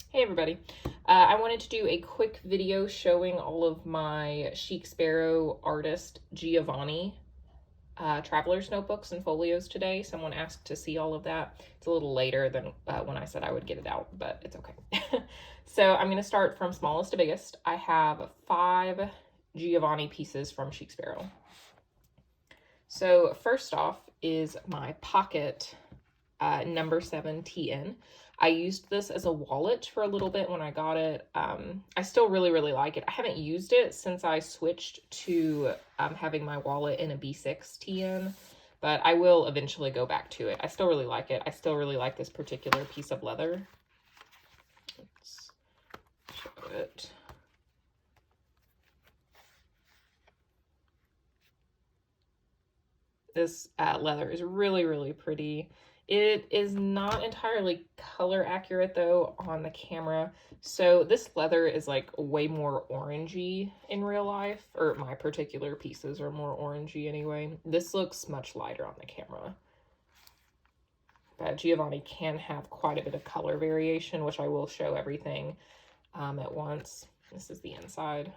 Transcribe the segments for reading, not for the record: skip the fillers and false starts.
Hey everybody. I wanted to do a quick video showing all of my Chic Sparrow artist Giovanni traveler's notebooks and folios today. Someone asked to see all of that. It's a little later than when I said I would get it out, but it's okay. So I'm going to start from smallest to biggest. I have 5 Giovanni pieces from Chic Sparrow. So first off is my pocket number 7 TN. I used this as a wallet for a little bit when I got it. I still really like it. I haven't used it since I switched to having my wallet in a B6 TN, but I will eventually go back to it. I still really like it. I still really like this particular piece of leather. Let's show it. This leather is really pretty. It is not entirely color accurate though on the camera. So this leather is like way more orangey in real life, or my particular pieces are more orangey anyway. This looks much lighter on the camera. But Giovanni can have quite a bit of color variation, which I will show everything at once. This is the inside.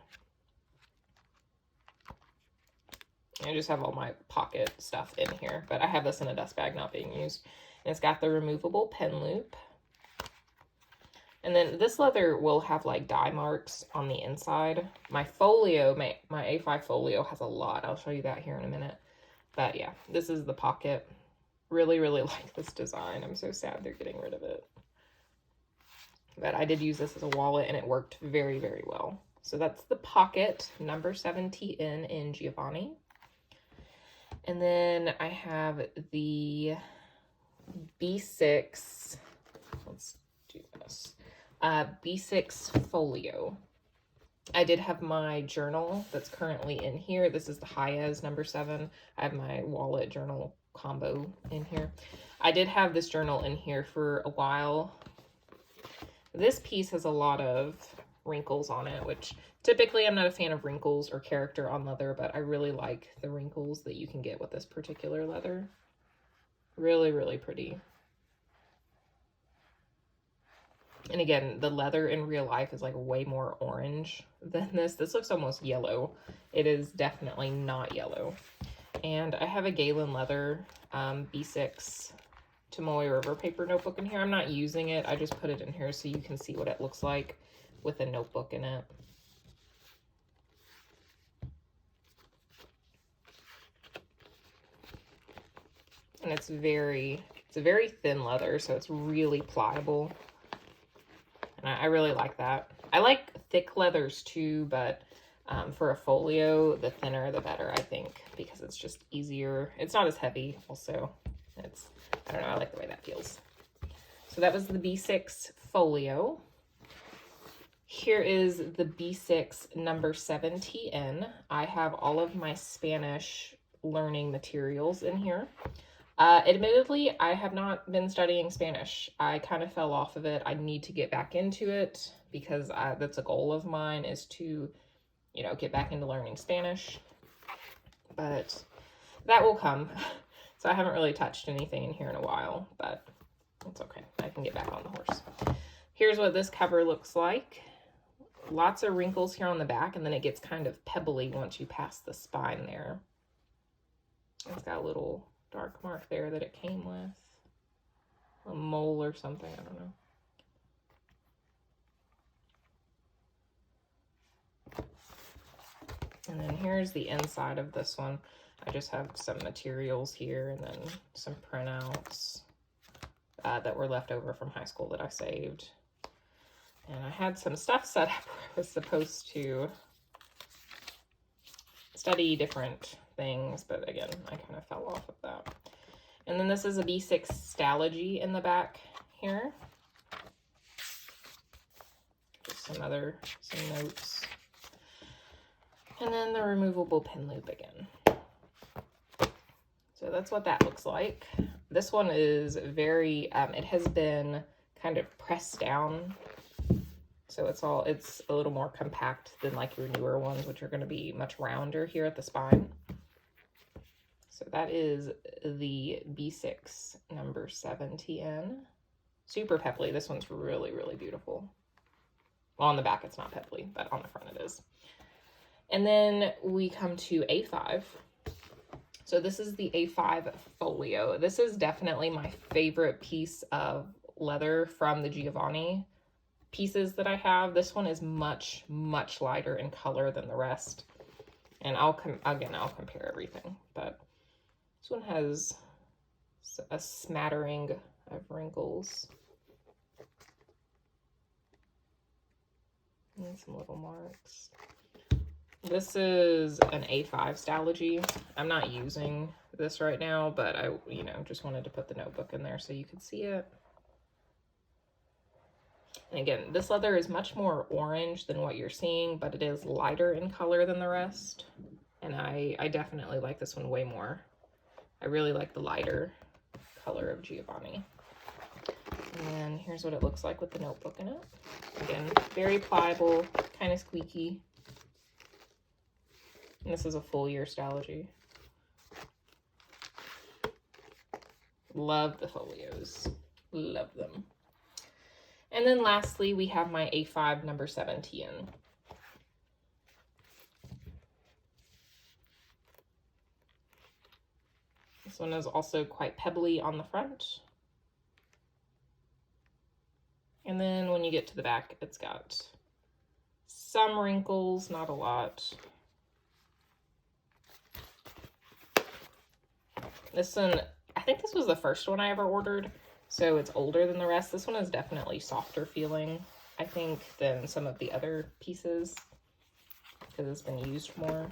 I just have all my pocket stuff in here, but I have this in a dust bag not being used. And it's got the removable pen loop. And then this leather will have like dye marks on the inside. My folio, my A5 folio has a lot. I'll show you that here in a minute. But yeah, this is the pocket. Really like this design. I'm so sad they're getting rid of it. But I did use this as a wallet and it worked very well. So that's the pocket number 7 TN in Giovanni. And then I have the B6, let's do this, B6 folio. I did have my journal that's currently in here. This is the high-res number 7. I have my wallet journal combo in here. I did have this journal in here for a while. This piece has a lot of wrinkles on it, which typically I'm not a fan of wrinkles or character on leather, but I really like the wrinkles that you can get with this particular leather. Really pretty. And again, the leather in real life is like way more orange than this. This looks almost yellow. It is definitely not yellow. And I have a Galen leather B6 Tomoe River paper notebook in here. I'm not using it. I just put it in here so you can see what it looks like with a notebook in it. And it's a very thin leather, so it's really pliable. And I really like that. I like thick leathers too, but for a folio, the thinner the better, I think, because it's just easier. It's not as heavy also. I don't know, I like the way that feels. So that was the B6 folio. Here is the B6 number 7 TN. I have all of my Spanish learning materials in here. Admittedly, I have not been studying Spanish. I kind of fell off of it. I need to get back into it because that's a goal of mine, is to, you know, get back into learning Spanish. But that will come. So I haven't really touched anything in here in a while, but it's okay. I can get back on the horse. Here's what this cover looks like. Lots of wrinkles here on the back, and then it gets kind of pebbly once you pass the spine there. It's got a little dark mark there that it came with. A mole or something, I don't know. And then here's the inside of this one. I just have some materials here and then some printouts that were left over from high school that I saved. And I had some stuff set up where I was supposed to study different things, but again, I kind of fell off of that. And then this is a B6 Stalogy in the back here. Just some notes. And then the removable pen loop again. So that's what that looks like. This one is very, it has been kind of pressed down. So it's a little more compact than like your newer ones, which are going to be much rounder here at the spine. So that is the B6 number 7 TN. Super pepley. This one's really, really beautiful. Well, on the back it's not pepley, but on the front it is. And then we come to A5. So this is the A5 Folio. This is definitely my favorite piece of leather from the Giovanni pieces that I have. This one is much, much lighter in color than the rest. And I'll compare everything. But this one has a smattering of wrinkles. And some little marks. This is an A5 Stalogy. I'm not using this right now, but I, just wanted to put the notebook in there so you could see it. And again, this leather is much more orange than what you're seeing, but it is lighter in color than the rest. And I definitely like this one way more. I really like the lighter color of Giovanni. And here's what it looks like with the notebook in it. Again, very pliable, kind of squeaky. And this is a full year Stalogy. Love the folios. Love them. And then lastly, we have my A5 number 17. This one is also quite pebbly on the front. And then when you get to the back, it's got some wrinkles, not a lot. This one, I think this was the first one I ever ordered, so it's older than the rest. This one is definitely softer feeling, I think, than some of the other pieces, because it's been used more.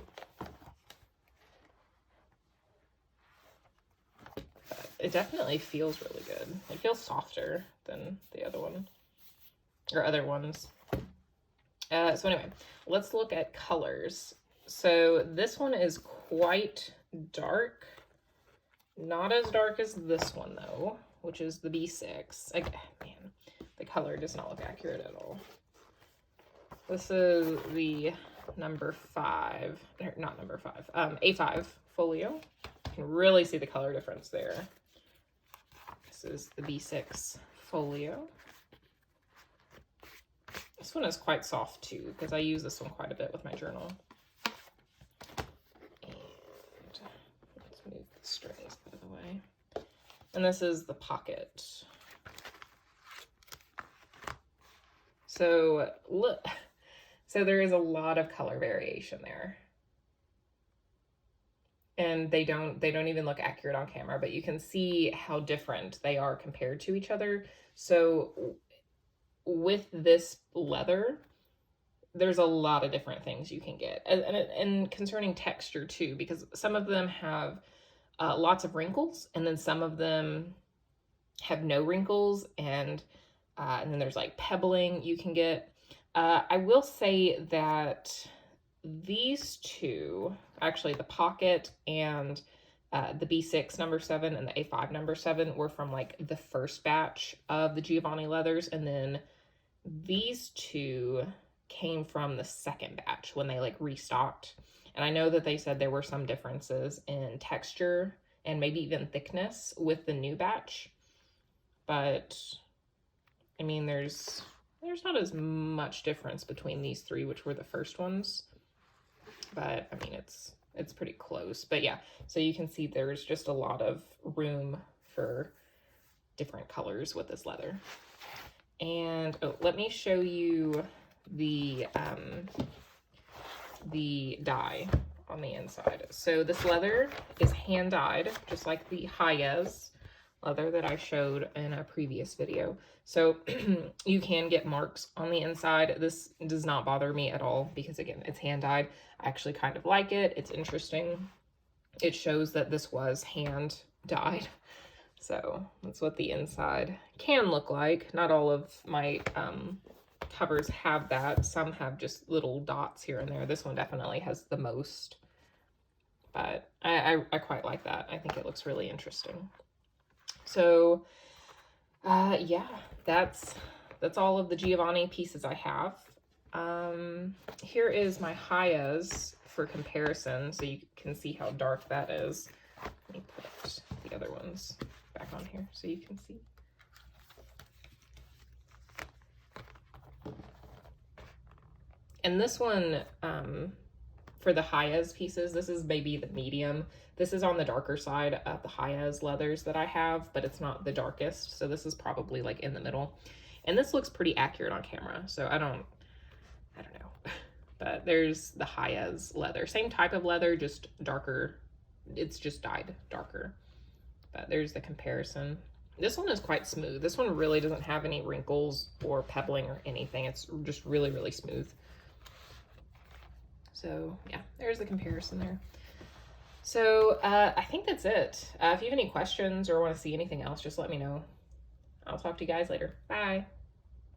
But it definitely feels really good. It feels softer than the other one, or other ones. So anyway, let's look at colors. So this one is quite dark. Not as dark as this one, though, which is the B6. Man, the color does not look accurate at all. This is the number 5, not number 5, A5 Folio. You can really see the color difference there. This is the B6 Folio. This one is quite soft, too, because I use this one quite a bit with my journal. Move the strings out of the way. And this is the pocket. So look, so there is a lot of color variation there. And they don't even look accurate on camera, but you can see how different they are compared to each other. So with this leather, there's a lot of different things you can get. And concerning texture too, because some of them have lots of wrinkles, and then some of them have no wrinkles, and then there's like pebbling you can get. I will say that these two, actually the pocket and the B6 number 7 and the A5 number 7 were from like the first batch of the Giovanni leathers, and then these two came from the second batch when they like restocked. And I know that they said there were some differences in texture and maybe even thickness with the new batch. But, I mean, there's not as much difference between these three, which were the first ones. But, I mean, it's pretty close. But yeah, so you can see there's just a lot of room for different colors with this leather. And, oh, let me show you the dye on the inside. So this leather is hand dyed, just like the Hayes leather that I showed in a previous video. So you can get marks on the inside. This does not bother me at all because, again, it's hand dyed. I actually kind of like it. It's interesting. It shows that this was hand dyed. So that's what the inside can look like. Not all of my covers have that. Some have just little dots here and there. This one definitely has the most, but I quite like that. I think it looks really interesting. So yeah, that's all of the Giovanni pieces I have. Here is my Hayes for comparison, so you can see how dark that is. Let me put the other ones back on here so you can see. And this one, for the high-res pieces, this is maybe the medium. This is on the darker side of the high-res leathers that I have, but it's not the darkest. So this is probably like in the middle. And this looks pretty accurate on camera. So I don't know. But there's the high-res leather. Same type of leather, just darker. It's just dyed darker. But there's the comparison. This one is quite smooth. This one really doesn't have any wrinkles or pebbling or anything. It's just really, really smooth. So yeah, there's the comparison there. So I think that's it. If you have any questions or want to see anything else, just let me know. I'll talk to you guys later. Bye.